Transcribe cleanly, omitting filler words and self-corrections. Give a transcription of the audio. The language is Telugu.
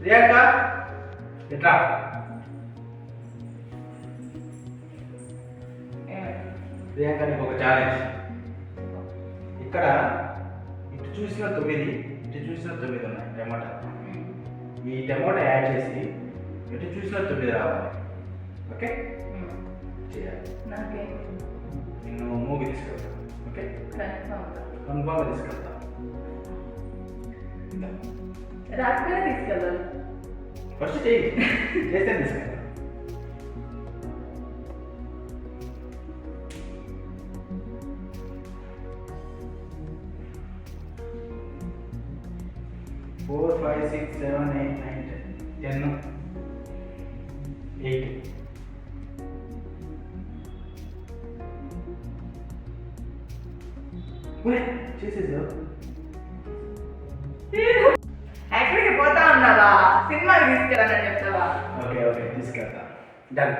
ప్రియాంక ఎట్లా ప్రియాంక నీకు ఒక ఛాలెంజ్. ఇక్కడ ఇటు చూసిన 9 ఇటు చూసిన 9 ఉన్నాయి టమాటా. ఈ టమాటా యాడ్ చేసి ఇటు చూసిన 9 రావాలి. ఓకే చేయాలి. నిన్ను మూవీ తీసుకెళ్తా. ఓకే కన్ఫామ్గా తీసుకెళ్తా. రాత్రి తీసుకెళ్ళాలి. ఫస్ట్ చేయి చేస్తే తీసుకెళ్తా. ఫోర్ 5 6 7 8 9 10 8 చేసేసావు. ఎక్కడికి పోతా ఉన్నావా? సినిమాకి తీసుకెళ్ళాలని చెప్తావా? ఓకే ఓకే తీసుకెళ్తా. డన్.